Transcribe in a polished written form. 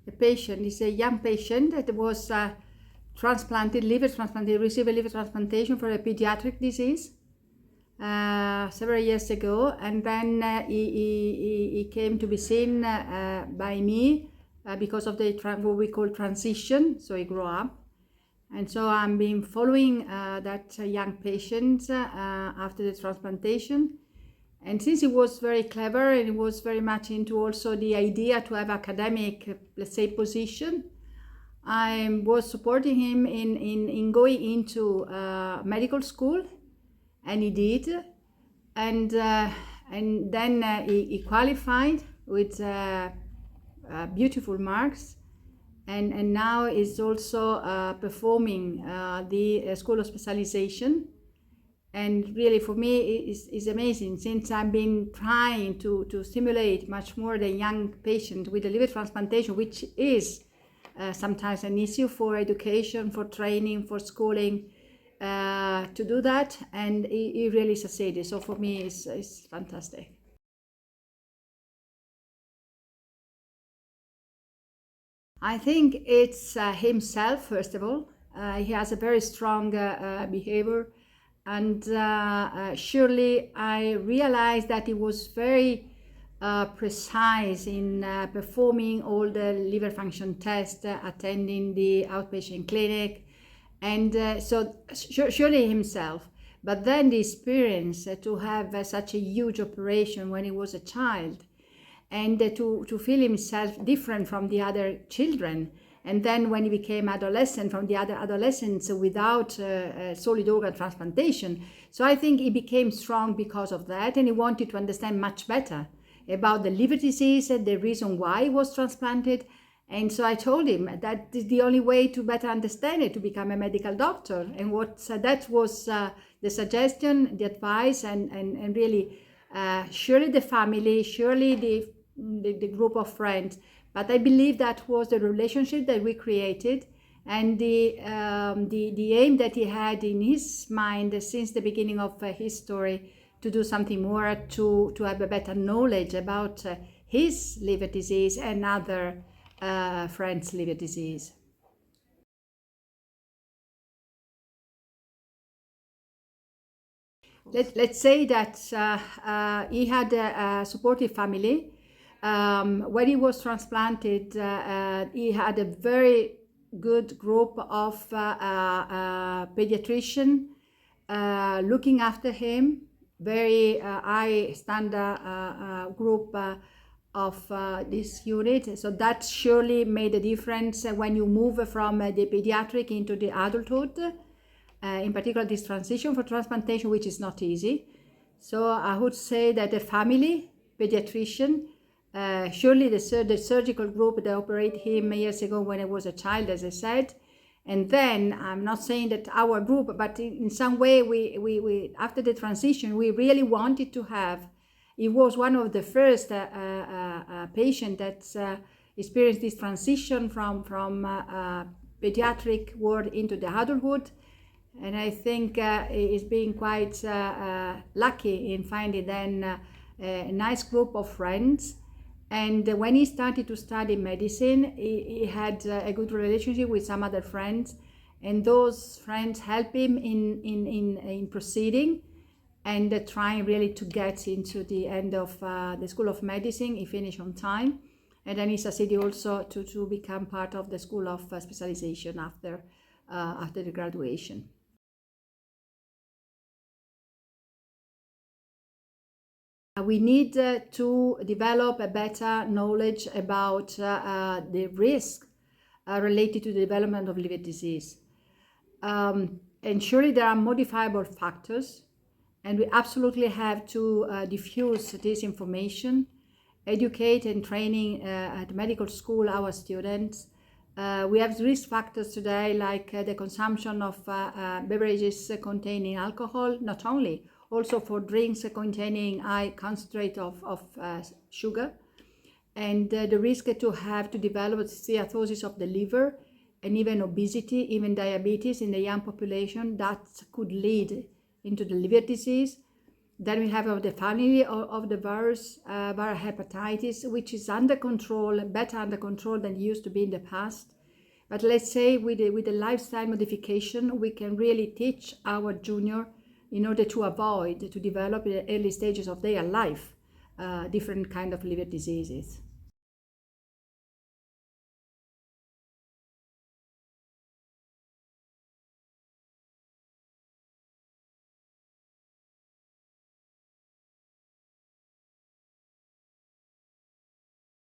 a patient. It's a young patient that was liver transplanted, received a liver transplantation for a pediatric disease several years ago, and then he came to be seen by me because of the what we call transition. So he grew up, and so I've been following that young patient after the transplantation. And since he was very clever and he was very much into also the idea to have academic, let's say, position, I was supporting him in going into medical school, and he did. And then he qualified with beautiful marks, and now is also performing the School of Specialization. And really, for me, it's amazing, since I've been trying to stimulate much more the young patient with the liver transplantation, which is sometimes an issue for education, for training, for schooling, to do that, and he really succeeded. So for me, it's fantastic. I think it's himself, first of all. He has a very strong behavior. And surely I realized that he was very precise in performing all the liver function tests, attending the outpatient clinic, and so surely himself. But then the experience to have such a huge operation when he was a child, and to feel himself different from the other children. And then when he became adolescent, from the other adolescents without solid organ transplantation. So I think he became strong because of that, and he wanted to understand much better about the liver disease and the reason why he was transplanted. And so I told him that the only way to better understand it, to become a medical doctor. And that was the suggestion, the advice, and really surely the family, surely the group of friends. But I believe that was the relationship that we created, and the aim that he had in his mind since the beginning of his story, to do something more, to have a better knowledge about his liver disease and other friends' liver disease. Let's say that he had a supportive family. When he was transplanted, he had a very good group of pediatricians looking after him, very high standard group of this unit. So that surely made a difference when you move from the pediatric into the adulthood, in particular this transition for transplantation, which is not easy. So I would say that the family, pediatrician, surely the surgical group that operated him years ago when I was a child, as I said. And then, I'm not saying that our group, but in some way, we after the transition, we really wanted to have, it was one of the first patients that experienced this transition from pediatric world into the adulthood. And I think it's been quite lucky in finding then a nice group of friends. And when he started to study medicine, he had a good relationship with some other friends, and those friends helped him in proceeding and trying really to get into the end of the School of Medicine. He finished on time, and then he succeeded also to become part of the School of Specialization after the graduation. We need to develop a better knowledge about the risk related to the development of liver disease. And surely there are modifiable factors, and we absolutely have to diffuse this information, educate and training at medical school our students. We have risk factors today, like the consumption of beverages containing alcohol, not only, also for drinks containing high concentrate of sugar, and the risk to have to develop steatosis of the liver, and even obesity, even diabetes in the young population, that could lead into the liver disease. Then we have the family of the virus, viral hepatitis, which is under control, better under control than it used to be in the past. But let's say with the lifestyle modification, we can really teach our junior in order to avoid to develop in the early stages of their life different kind of liver diseases.